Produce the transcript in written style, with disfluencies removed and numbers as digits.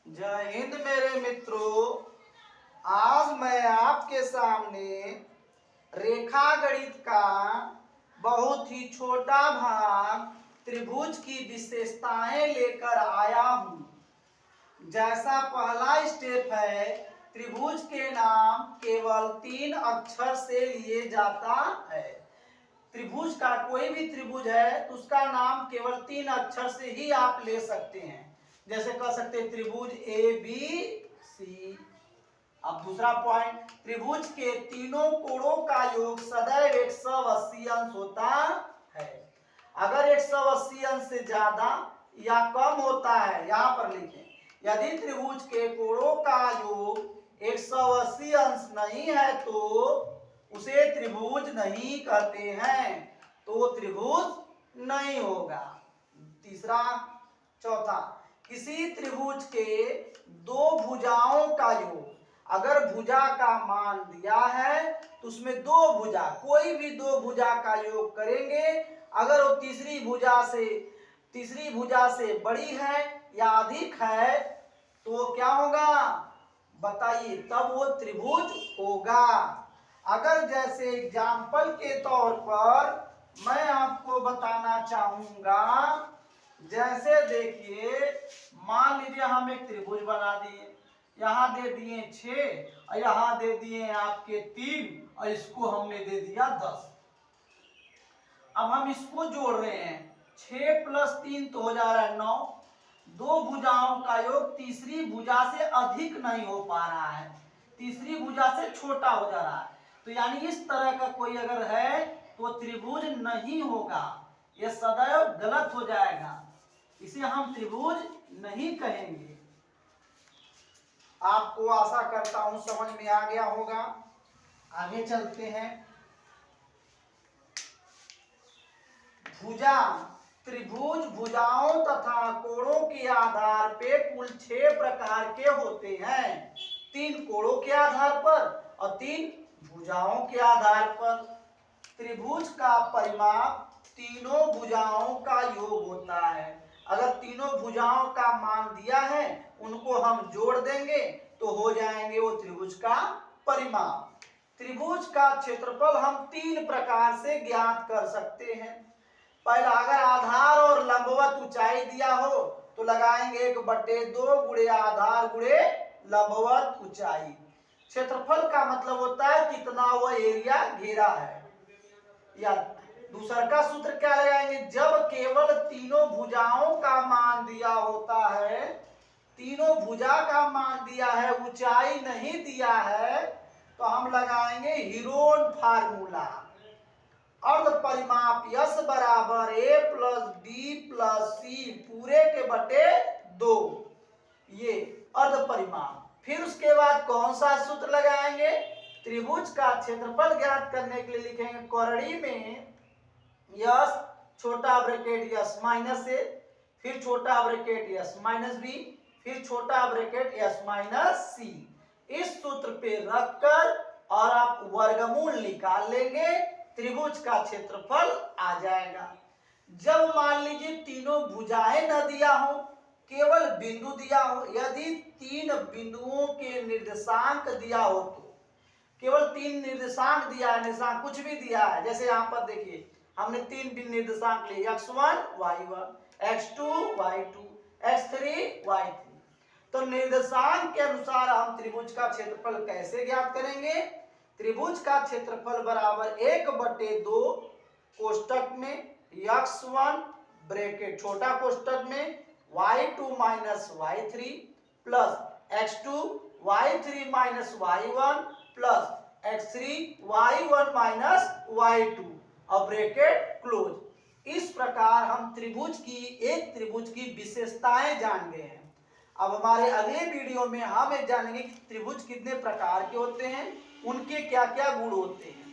जय हिंद मेरे मित्रों। आज मैं आपके सामने रेखा गणित का बहुत ही छोटा भाग त्रिभुज की विशेषताएं लेकर आया हूं। जैसा पहला स्टेप है, त्रिभुज के नाम केवल 3 अक्षर से लिए जाता है। त्रिभुज का कोई भी त्रिभुज है तो उसका नाम केवल 3 अक्षर से ही आप ले सकते हैं। जैसे कह सकते हैं त्रिभुज ए बी सी। अब दूसरा पॉइंट, त्रिभुज के तीनों कोणों का योग सदैव 180 अंश होता है। अगर 180 अंश से ज्यादा या कम होता है, यहां पर लिखें, यदि त्रिभुज के कोणों का योग 180 अंश नहीं है तो उसे त्रिभुज नहीं कहते हैं, तो वो त्रिभुज नहीं होगा। तीसरा, चौथा, किसी त्रिभुज के दो भुजाओं का योग, अगर भुजा का मान दिया है तो उसमें दो भुजा, कोई भी दो भुजा का योग करेंगे, अगर वो तीसरी भुजा से बड़ी है या अधिक है तो क्या होगा बताइए, तब वो त्रिभुज होगा। अगर जैसे एग्जाम्पल के तौर पर मैं आपको बताना चाहूंगा, जैसे देखिए, मान लीजिए हम एक त्रिभुज बना दिए, यहाँ दे दिए 6 और यहाँ दे दिए आपके 3 और इसको हमने दे दिया 10। अब हम इसको जोड़ रहे हैं, 6 + 3 तो हो जा रहा है 9। दो भुजाओं का योग तीसरी भुजा से अधिक नहीं हो पा रहा है, तीसरी भुजा से छोटा हो जा रहा है, तो यानी इस तरह का कोई अगर है तो त्रिभुज नहीं होगा, यह सदैव गलत हो जाएगा, इसे हम त्रिभुज नहीं कहेंगे। आपको आशा करता हूं समझ में आ गया होगा। आगे चलते हैं। भुजा, त्रिभुज भुजाओं तथा कोणों के आधार पे कुल 6 प्रकार के होते हैं। 3 कोणों के आधार पर और 3 भुजाओं के आधार पर। त्रिभुज का परिमाप तीनों भुजाओं का योग होता है। अगर तीनों भुजाओं का मान दिया है, उनको हम जोड़ देंगे तो हो जाएंगे वो त्रिभुज का परिमाप। त्रिभुज का क्षेत्रफल हम 3 प्रकार से ज्ञात कर सकते हैं। पहला, अगर आधार और लंबवत ऊंचाई दिया हो तो लगाएंगे 1/2 गुणे आधार गुणे लंबवत ऊंचाई। क्षेत्रफल का मतलब होता है कितना वह एरिया घेरा है। या दूसरा का सूत्र क्या लगाएंगे, जब केवल तीनों भुजाओं का मान दिया होता है, तीनों भुजा का मान दिया है, ऊंचाई नहीं दिया है, तो हम लगाएंगे हीरोन फार्मूला। अर्ध परिमाप यस बराबर a + d + c पूरे के बटे 2, ये अर्ध परिमाप। फिर उसके बाद कौन सा सूत्र लगाएंगे, त्रिभुज का क्षेत्रफल ज्ञात करने के लिए लिखेंगे कोरड़ी में यस छोटा ब्रैकेट यस माइनस ए, फिर छोटा ब्रैकेट यस माइनस बी, फिर छोटा ब्रैकेट यस माइनस सी। इस सूत्र पे रखकर और आप वर्गमूल निकाल लेंगे, त्रिभुज का क्षेत्रफल आ जाएगा। जब मान लीजिए तीनों भुजाएं न दिया हो, केवल बिंदु दिया हो, यदि 3 बिंदुओं के निर्देशांक दिया हो तो केवल 3 निर्देशांक दिया है, निर्देशांक कुछ भी दिया है, जैसे यहाँ पर देखिए हमने 3 निर्देशांक लिए, x1 y1, x2 y2, x3 y3। तो निर्देशांक के अनुसार हम त्रिभुज का क्षेत्रफल कैसे ज्ञात करेंगे, त्रिभुज का क्षेत्रफल बराबर 1/2 कोष्टक में x1 ब्रैकेट छोटा कोष्टक में y2 - y3 plus x2 y3 - y1 plus x3 y1 - y2 और ब्रैकेट क्लोज। इस प्रकार हम एक त्रिभुज की विशेषताएं जान गए हैं। अब हमारे अगले वीडियो में हम जानेंगे कि त्रिभुज कितने प्रकार के होते हैं, उनके क्या क्या गुण होते हैं।